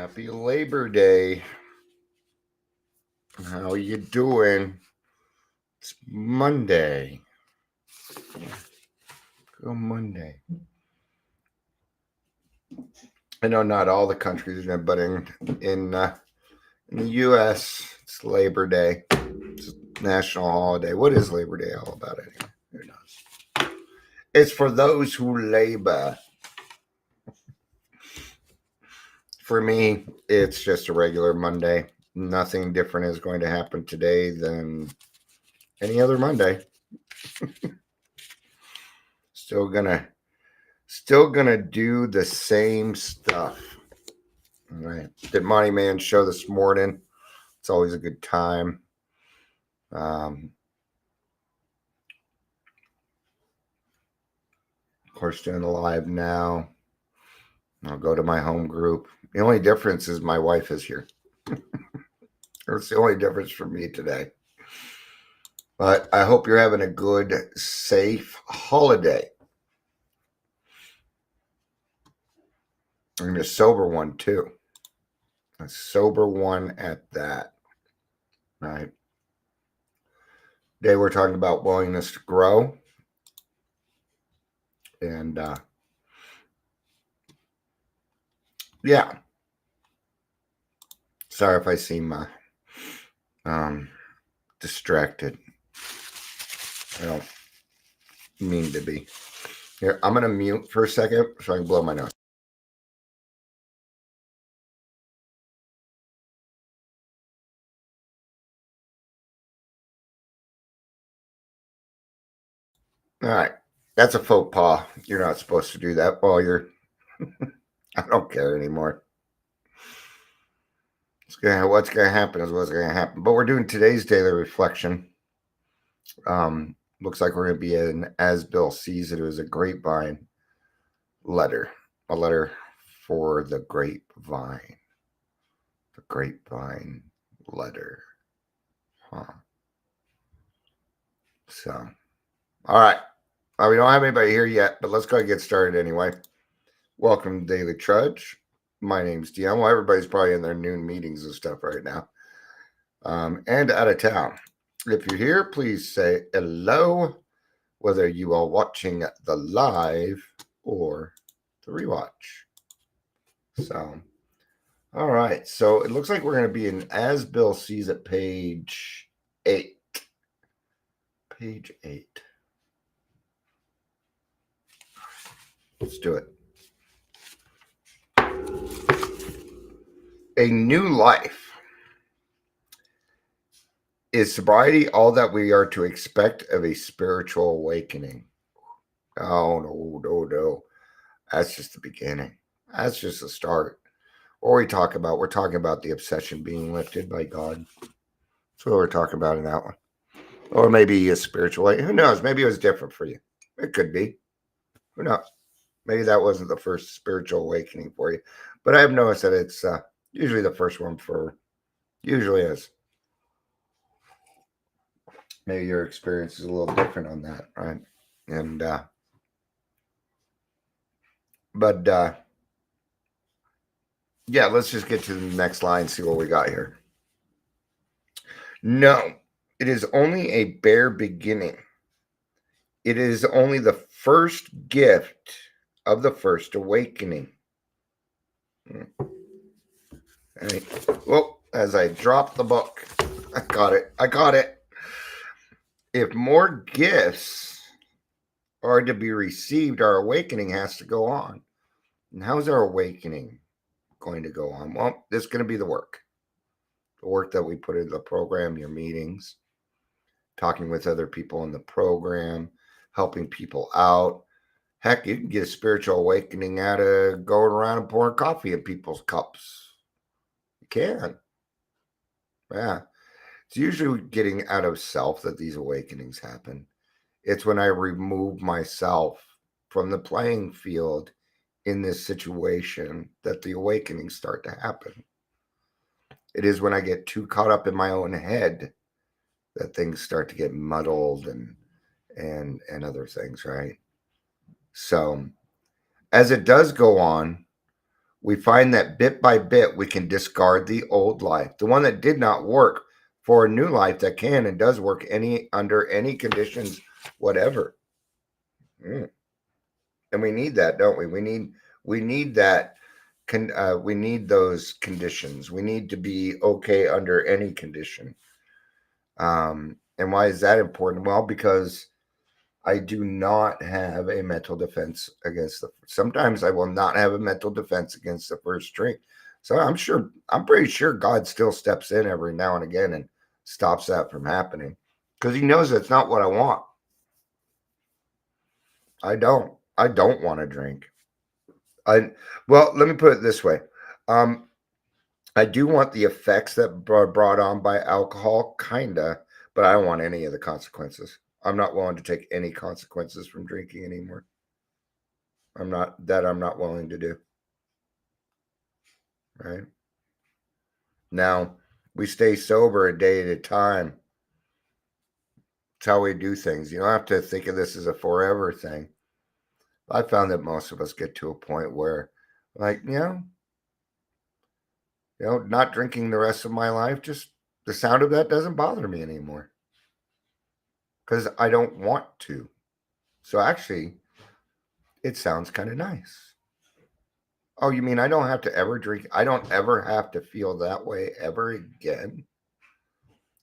Happy Labor Day. How you doing? It's Monday. Go Monday. I know not all the countries, but in the U.S., it's Labor Day. It's a national holiday. What is Labor Day all about anyway? Who knows? It's for those who labor. For me, it's just a regular Monday. Nothing different is going to happen today than any other Monday. Still gonna do the same stuff. All right. Did Monty Man show this morning? It's always a good time. Of course, doing the live now. I'll go to my home group. The only difference is my wife is here. That's the only difference for me today. But I hope you're having a good, safe holiday. And a sober one, too. A sober one at that. Right. Today we're talking about willingness to grow. And yeah. Sorry if I seem distracted. I don't mean to be. Here, I'm going to mute for a second so I can blow my nose. All right. That's a faux pas. You're not supposed to do that while you're... I don't care anymore. What's going to happen is what's going to happen. But we're doing today's daily reflection. Looks like we're going to be in As Bill Sees It. It was a grapevine letter. A letter for the grapevine. The grapevine letter. Huh. So, all right. We don't have anybody here yet, but let's go ahead and get started anyway. Welcome to Daily Trudge. My name's Dion. Well, everybody's probably in their noon meetings and stuff right now. And out of town. If you're here, please say hello, whether you are watching the live or the rewatch. So, all right. So it looks like we're going to be in As Bill Sees It, page 8. Page 8. Let's do it. A new life. Is sobriety all that we are to expect of a spiritual awakening? Oh, no. That's just the beginning. That's just the start. What we're talking about the obsession being lifted by God. That's what we're talking about in that one. Or maybe a spiritual way. Who knows? Maybe it was different for you. It could be. Who knows? Maybe that wasn't the first spiritual awakening for you. But I've noticed that it's usually the first one usually is. Maybe your experience is a little different on that, right? And, yeah, let's just get to the next line, see what we got here. No, it is only a bare beginning. It is only the first gift of the first awakening. Well, as I dropped the book, I got it. If more gifts are to be received, our awakening has to go on. And how's our awakening going to go on? Well, this is going to be the work that we put into the program, your meetings, talking with other people in the program, helping people out. Heck, you can get a spiritual awakening out of going around and pouring coffee in people's cups. You can. Yeah. It's usually getting out of self that these awakenings happen. It's when I remove myself from the playing field in this situation that the awakenings start to happen. It is when I get too caught up in my own head that things start to get muddled and other things, right? So as it does go on, we find that bit by bit we can discard the old life, the one that did not work, for a new life that can and does work under any conditions, whatever. And we need that, don't we? We need that. We need those conditions. We need to be okay under any condition. And why is that important? Well, because I do not have a mental defense against sometimes I will not have a mental defense against the first drink. So I'm pretty sure God still steps in every now and again and stops that from happening, because he knows it's not what I want. I don't want to drink. Well, let me put it this way. I do want the effects that brought on by alcohol, kinda, but I don't want any of the consequences. I'm not willing to take any consequences from drinking anymore. I'm not willing to do. Right? Now, we stay sober a day at a time. It's how we do things. You don't have to think of this as a forever thing. I found that most of us get to a point where, like, not drinking the rest of my life, just the sound of that doesn't bother me anymore, because I don't want to. So actually, it sounds kind of nice. Oh, you mean I don't have to ever drink? I don't ever have to feel that way ever again?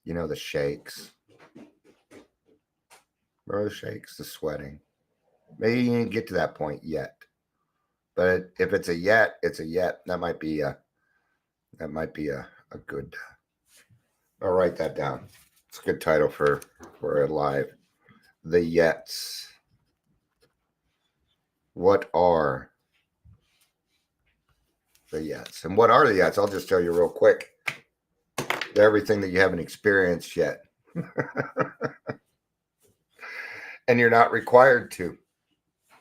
The shakes. Remember the shakes, the sweating. Maybe you didn't get to that point yet. But if it's a yet, it's a yet. That might be a good. I'll write that down. It's a good title for a live. The yets. What are the yets? And what are the yets? I'll just tell you real quick. They're everything that you haven't experienced yet. And you're not required to.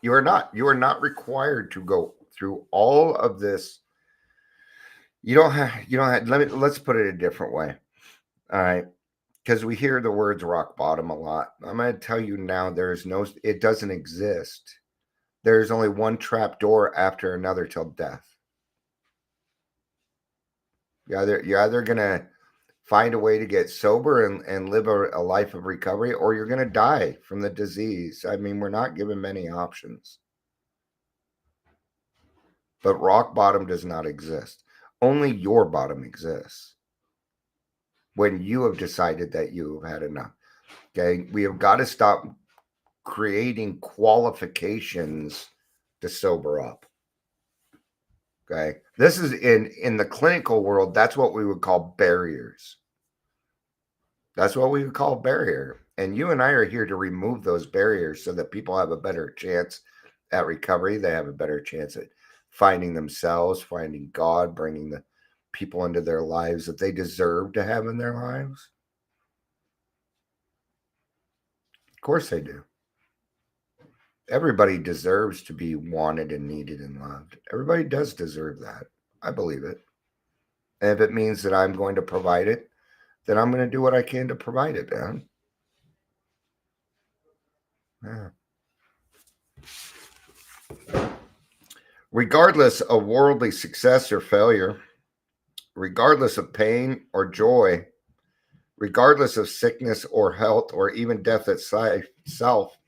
You are not required to go through all of this. You don't have, let's put it a different way. All right. Because we hear the words rock bottom a lot. I'm going to tell you now, it doesn't exist. There's only one trap door after another till death. You're either going to find a way to get sober and live a life of recovery, or you're going to die from the disease. I mean, we're not given many options. But rock bottom does not exist. Only your bottom exists when you have decided that you have had enough. Okay, we have got to stop creating qualifications to sober up. Okay, this is in the clinical world. That's what we would call barriers. That's what we would call barrier. And you and I are here to remove those barriers so that people have a better chance at recovery. They have a better chance at finding themselves, finding God, bringing the people into their lives that they deserve to have in their lives. Of course they do. Everybody deserves to be wanted and needed and loved. Everybody does deserve that. I believe it. And if it means that I'm going to provide it, then I'm going to do what I can to provide it, man. Yeah. Regardless of worldly success or failure, regardless of pain or joy, regardless of sickness or health or even death itself,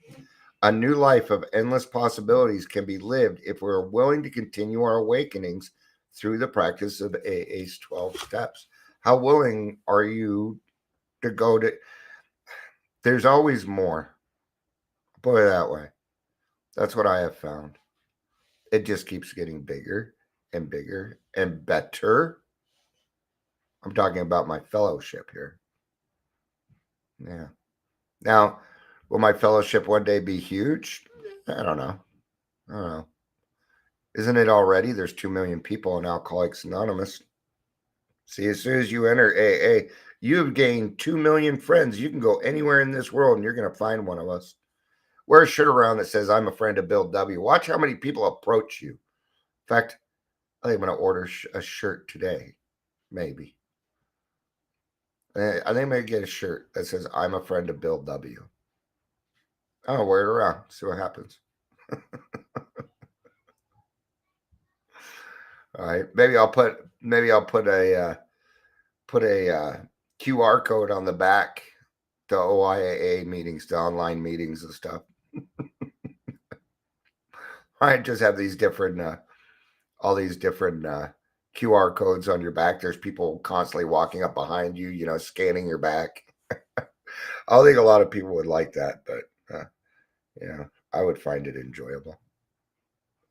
a new life of endless possibilities can be lived if we're willing to continue our awakenings through the practice of AA's 12 steps. How willing are you to go to? There's always more. I'll put it that way. That's what I have found. It just keeps getting bigger and bigger and better. I'm talking about my fellowship here. Yeah. Now, will my fellowship one day be huge? I don't know. Isn't it already? There's 2 million people in Alcoholics Anonymous. See, as soon as you enter AA, you've gained 2 million friends. You can go anywhere in this world and you're going to find one of us. Wear a shirt around that says, I'm a friend of Bill W. Watch how many people approach you. In fact, I think I'm going to order a shirt today. Maybe. I think I'm going to get a shirt that says, I'm a friend of Bill W. I'll wear it around. See what happens. All right. Maybe I'll put a QR code on the back to OIAA meetings, to online meetings and stuff. I just have these different all these different QR codes on your back. There's people constantly walking up behind you, scanning your back. I think a lot of people would like that, but I would find it enjoyable.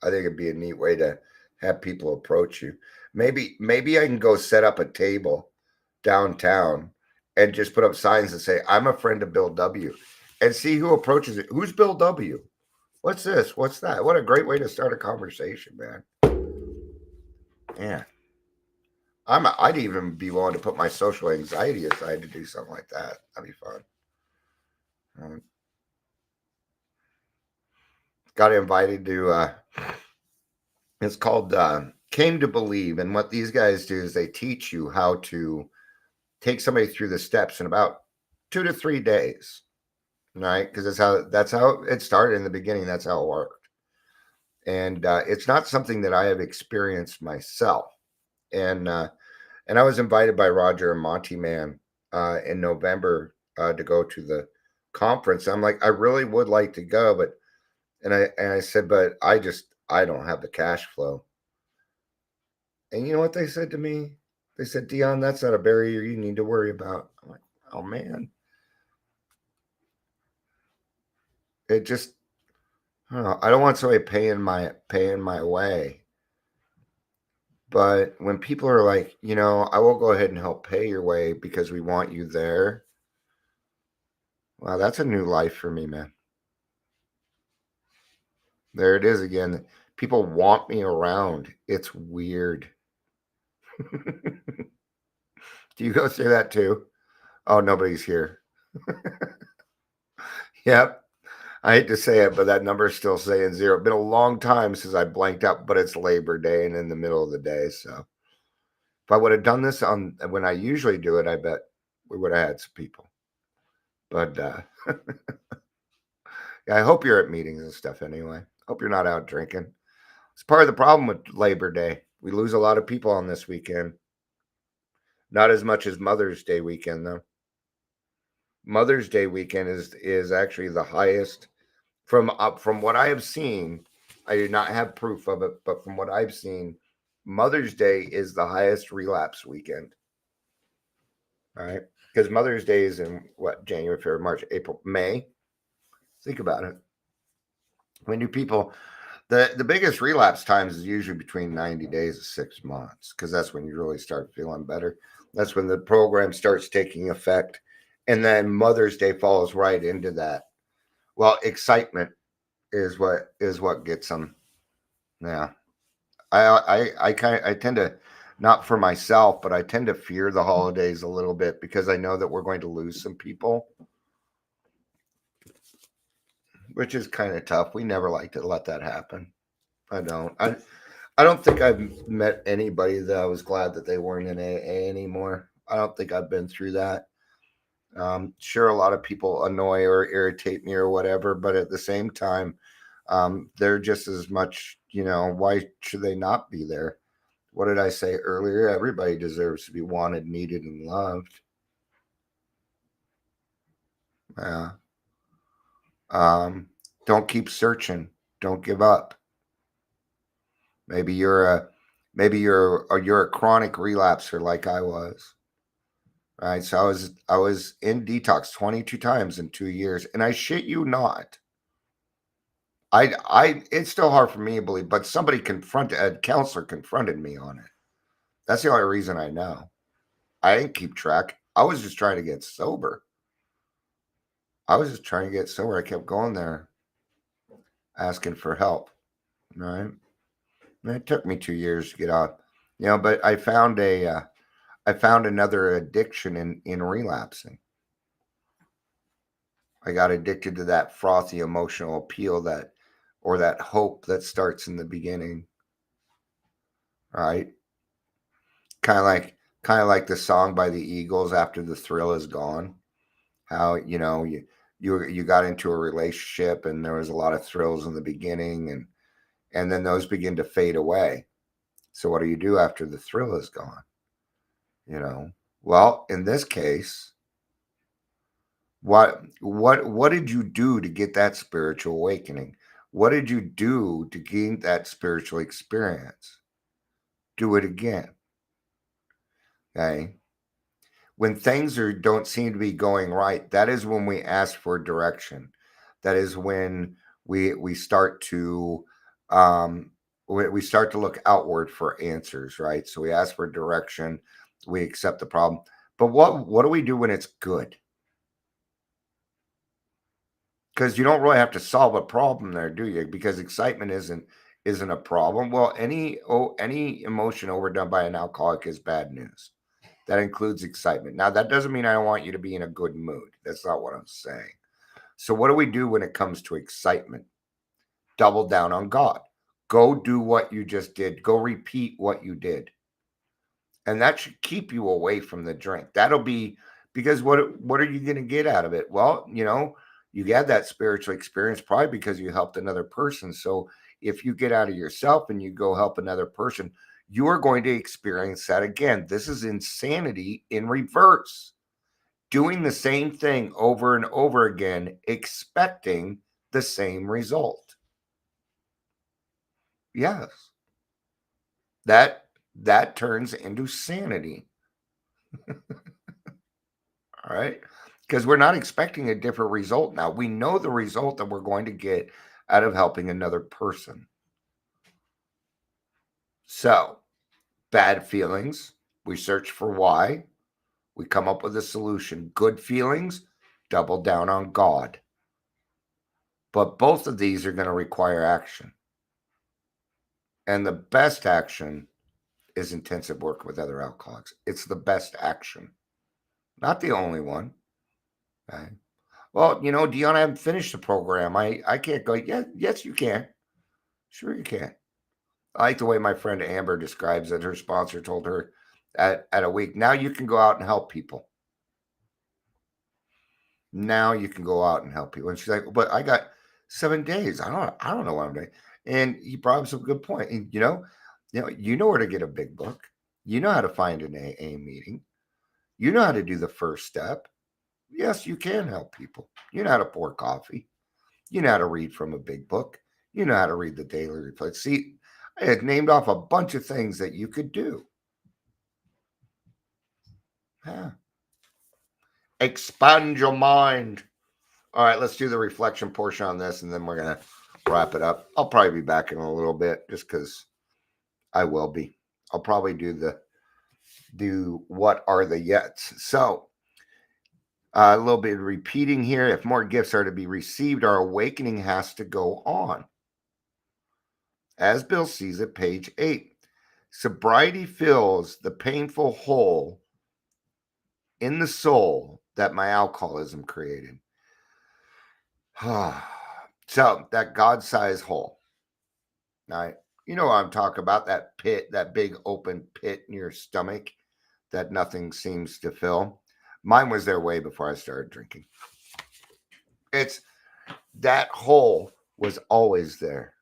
I think it'd be a neat way to have people approach you. Maybe I can go set up a table downtown and just put up signs that say, "I'm a friend of Bill W." and see who approaches it. Who's Bill W? What's this? What's that? What a great way to start a conversation, man. Yeah. I'd even be willing to put my social anxiety aside to do something like that. That'd be fun. Got invited to it's called Came to Believe, and what these guys do is they teach you how to take somebody through the steps in about 2 to 3 days, right? Because that's how it started in the beginning. That's how it worked, and it's not something that I have experienced myself. And I was invited by Roger and Monty Man in November to go to the conference. I'm like, I really would like to go, but I said, but I don't have the cash flow. And you know what they said to me? They said, Dion, that's not a barrier you need to worry about. I'm like, oh man. It just, I don't want somebody paying my way. But when people are like, I will go ahead and help pay your way because we want you there. Wow, that's a new life for me, man. There it is again. People want me around. It's weird. Do you go through that too? Oh, nobody's here. Yep. I hate to say it, but that number's still saying 0. Been a long time since I blanked out, but it's Labor Day and in the middle of the day. So if I would have done this on when I usually do it, I bet we would have had some people. But yeah, I hope you're at meetings and stuff anyway. Hope you're not out drinking. It's part of the problem with Labor Day. We lose a lot of people on this weekend. Not as much as Mother's Day weekend, though. Mother's Day weekend is actually the highest from what I have seen. I do not have proof of it, but from what I've seen, Mother's Day is the highest relapse weekend. All right, because Mother's Day is in what, January, February, March, April, May. Think about it. When do people? The biggest relapse times is usually between 90 days and 6 months, because that's when you really start feeling better. That's when the program starts taking effect, and then Mother's Day falls right into that. Well, excitement is what gets them. Yeah, I tend to, not for myself, but I tend to fear the holidays a little bit because I know that we're going to lose some people, which is kind of tough. We never like to let that happen. I don't think I've met anybody that I was glad that they weren't in AA anymore. I don't think I've been through that. Sure, a lot of people annoy or irritate me or whatever, but at the same time, they're just as much, why should they not be there? What did I say earlier? Everybody deserves to be wanted, needed, and loved. Yeah. Don't keep searching. Don't give up. Maybe you're a chronic relapser like I was. Right. So I was in detox 22 times in 2 years, and I shit you not. It's still hard for me to believe, but a counselor confronted me on it. That's the only reason I know. I didn't keep track. I was just trying to get sober. I kept going there asking for help. Right. And it took me 2 years to get out. But I found another addiction in relapsing. I got addicted to that frothy emotional appeal that hope that starts in the beginning. Right? Kind of like the song by the Eagles, After the Thrill Is Gone. How, you got into a relationship and there was a lot of thrills in the beginning, and then those begin to fade away. So what do you do after the thrill is gone? You know, well, in this case, what did you do to get that spiritual awakening? What did you do to gain that spiritual experience? Do it again. Okay. When things don't seem to be going right, that is when we ask for direction. That is when we start to um, we start to look outward for answers, right? So we ask for direction, we accept the problem. But what do we do when it's good? Because you don't really have to solve a problem there, do you? Because excitement isn't a problem. Well, any emotion overdone by an alcoholic is bad news. That includes excitement. Now, that doesn't mean I don't want you to be in a good mood. That's not what I'm saying. So, what do we do when it comes to excitement? Double down on God. Go do what you just did. Go repeat what you did. And that should keep you away from the drink. That'll be because what are you going to get out of it? Well, you had that spiritual experience probably because you helped another person. So, if you get out of yourself and you go help another person, you are going to experience that again. This is insanity in reverse. Doing the same thing over and over again, expecting the same result. Yes. That turns into sanity. All right. Because we're not expecting a different result now. We know the result that we're going to get out of helping another person. So, bad feelings, we search for why. We come up with a solution. Good feelings, double down on God. But both of these are going to require action. And the best action is intensive work with other alcoholics. It's the best action, not the only one. Okay. Well, Dion, I haven't finished the program. I can't go. Yeah, yes, you can. Sure, you can. I like the way my friend Amber describes it. Her sponsor told her at a week, now you can go out and help people. Now you can go out and help people. And she's like, but I got 7 days. I don't know what I'm doing. And he brought up some good point. And you know where to get a big book. You know how to find an AA meeting. You know how to do the first step. Yes, you can help people. You know how to pour coffee. You know how to read from a big book. You know how to read the daily reply. See, I had named off a bunch of things that you could do. Yeah. Expand your mind. All right, let's do the reflection portion on this, and then we're going to wrap it up. I'll probably be back in a little bit just because I will be. I'll probably do what are the yets. So, a little bit of repeating here. If more gifts are to be received, our awakening has to go on. As Bill sees it, page 8. Sobriety fills the painful hole in the soul that my alcoholism created. So, that God-sized hole. Now, you know what I'm talking about, that pit, that big open pit in your stomach that nothing seems to fill. Mine was there way before I started drinking. It's that hole was always there.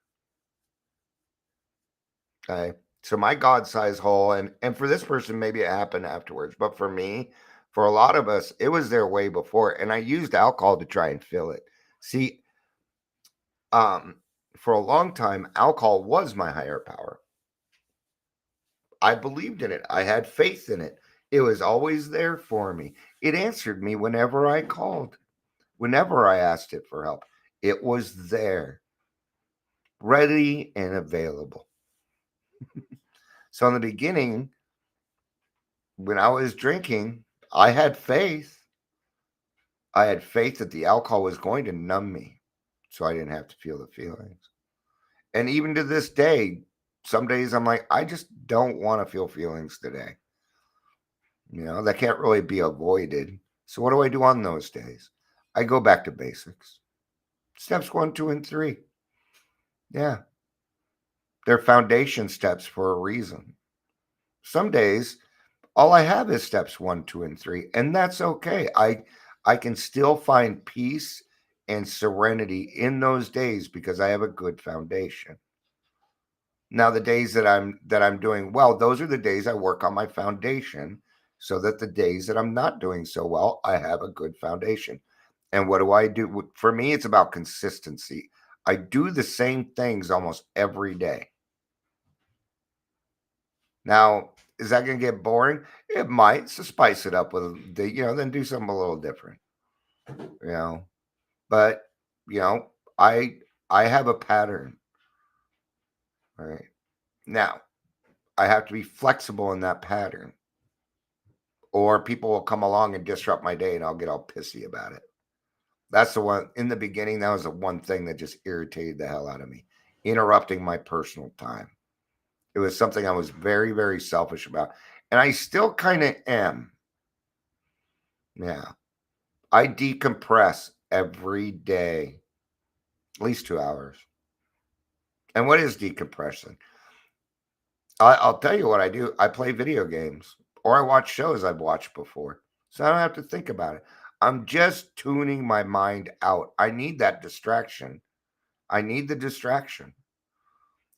Okay. So my God-sized hole, and for this person, maybe it happened afterwards. But for me, for a lot of us, it was there way before. And I used alcohol to try and fill it. See, for a long time, alcohol was my higher power. I believed in it. I had faith in it. It was always there for me. It answered me whenever I called, whenever I asked it for help. It was there, ready and available. So in the beginning, when I was drinking, I had faith. I had faith that the alcohol was going to numb me so I didn't have to feel the feelings. And even to this day, some days I'm like, I just don't want to feel feelings today. That can't really be avoided. So what do I do on those days? I go back to basics. Steps 1, 2, and 3. Yeah. They're foundation steps for a reason. Some days, all I have is steps 1, 2, and 3, and that's okay. I can still find peace and serenity in those days because I have a good foundation. Now the days that I'm doing well, those are the days I work on my foundation so that the days that I'm not doing so well, I have a good foundation. And what do I do? For me, it's about consistency. I do the same things almost every day. Now, is that going to get boring? It might. So spice it up with then do something a little different. You know, but you know, I I have a pattern. All right. Now, I have to be flexible in that pattern, or people will come along and disrupt my day, and I'll get all pissy about it. That's the one in the beginning. That was the one thing that just irritated the hell out of me, interrupting my personal time. It was something I was very, very selfish about, and I still kind of am. Yeah, I decompress every day, at least 2 hours. And what is decompression? I'll tell you what I do. I play video games or I watch shows I've watched before. So I don't have to think about it. I'm just tuning my mind out. I need that distraction. I need the distraction.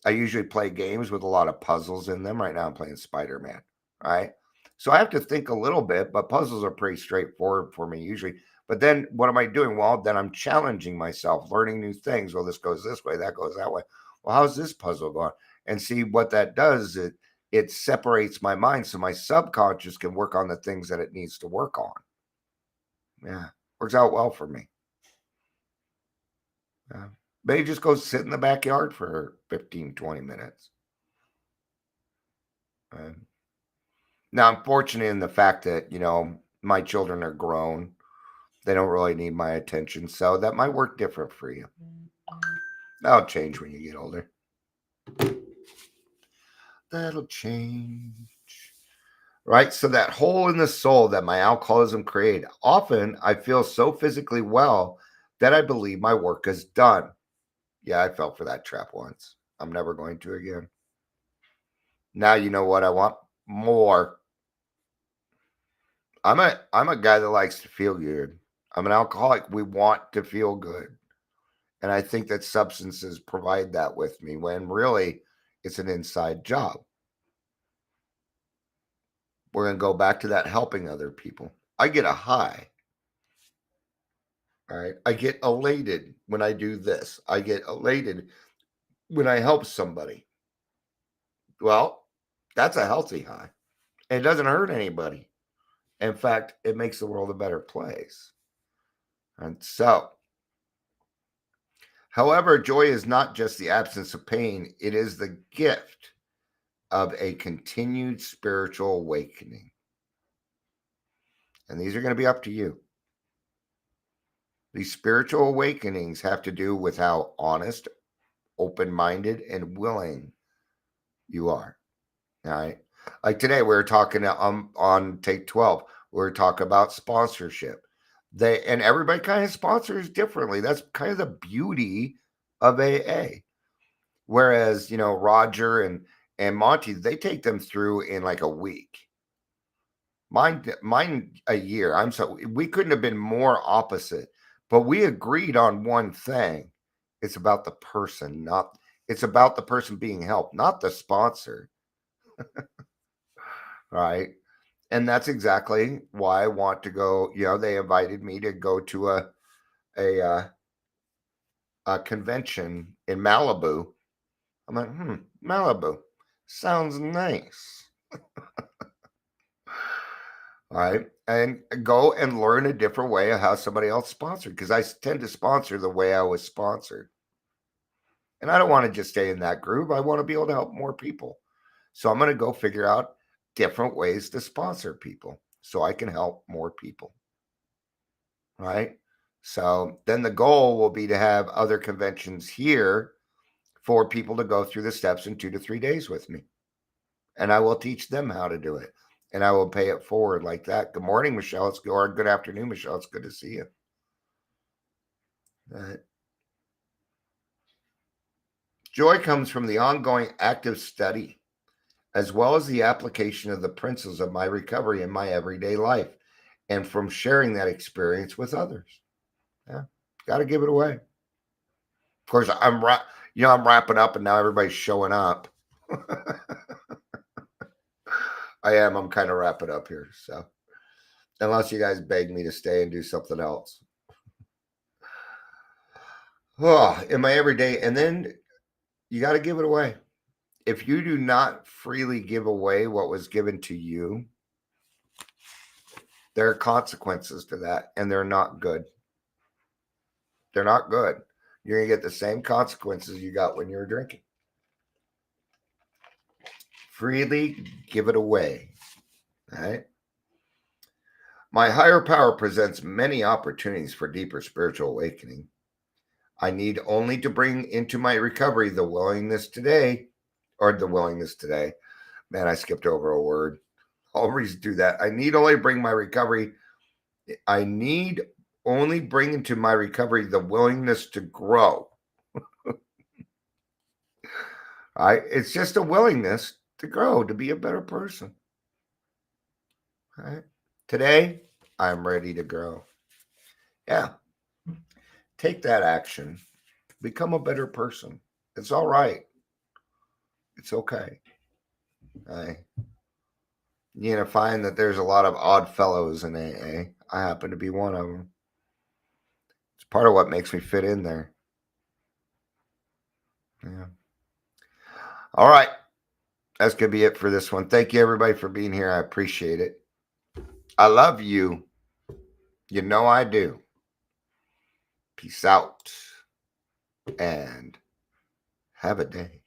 I usually play games with a lot of puzzles in them. Right now, I'm playing Spider Man. Right. So I have to think a little bit, but puzzles are pretty straightforward for me usually. But then what am I doing? Well, then I'm challenging myself, learning new things. Well, this goes this way, that goes that way. Well, how's this puzzle going? And see what that does. It separates my mind so my subconscious can work on the things that it needs to work on. Yeah. Works out well for me. Yeah. Maybe just go sit in the backyard for 15, 20 minutes. Now, I'm fortunate in the fact that, my children are grown. They don't really need my attention. So that might work different for you. That'll change when you get older. That'll change. Right? So that hole in the soul that my alcoholism created, often I feel so physically well that I believe my work is done. Yeah, I fell for that trap once. I'm never going to again. Now you know what I want? More. I'm a guy that likes to feel good. I'm an alcoholic. We want to feel good. And I think that substances provide that with me when really it's an inside job. We're going to go back to that helping other people. I get a high. All right. I get elated when I do this. I get elated when I help somebody. Well, that's a healthy high. It doesn't hurt anybody. In fact, it makes the world a better place. And so, however, joy is not just the absence of pain, it is the gift of a continued spiritual awakening. And these are going to be up to you. These spiritual awakenings have to do with how honest, open minded, and willing you are. All right. Like today, we were talking on Take 12, we were talking about sponsorship. And everybody kind of sponsors differently. That's kind of the beauty of AA. Whereas, Roger and Monty, they take them through in like a week. Mine a year. We couldn't have been more opposite, but we agreed on one thing. It's about the person, it's about the person being helped, not the sponsor. Right. And that's exactly why I want to go. They invited me to go to a convention in Malibu. I'm like, Malibu sounds nice. All right. And go and learn a different way of how somebody else sponsored, because I tend to sponsor the way I was sponsored. And I don't want to just stay in that group. I want to be able to help more people. So I'm going to go figure out different ways to sponsor people so I can help more people. Right. So then the goal will be to have other conventions here for people to go through the steps in 2 to 3 days with me. And I will teach them how to do it. And I will pay it forward like that. Good morning, Michelle. Or good afternoon, Michelle. It's good to see you. Joy comes from the ongoing active study, as well as the application of the principles of my recovery in my everyday life, and from sharing that experience with others. Yeah, got to give it away. Of course, I'm wrapping up, and now everybody's showing up. I am. I'm kind of wrapping up here. So, unless you guys beg me to stay and do something else. Oh, in my everyday, and then you got to give it away. If you do not freely give away what was given to you, there are consequences to that, and they're not good. They're not good. You're going to get the same consequences you got when you were drinking. Freely give it away. All right. My higher power presents many opportunities for deeper spiritual awakening. I need only to bring into my recovery the willingness today. Man, I skipped over a word. Always do that. I need only bring into my recovery the willingness to grow. All right. It's just a willingness to grow, to be a better person. All right. Today, I'm ready to grow. Yeah. Take that action. Become a better person. It's all right. It's okay. You're going to find that there's a lot of odd fellows in AA. I happen to be one of them. It's part of what makes me fit in there. Yeah. All right. That's going to be it for this one. Thank you, everybody, for being here. I appreciate it. I love you. You know I do. Peace out. And have a day.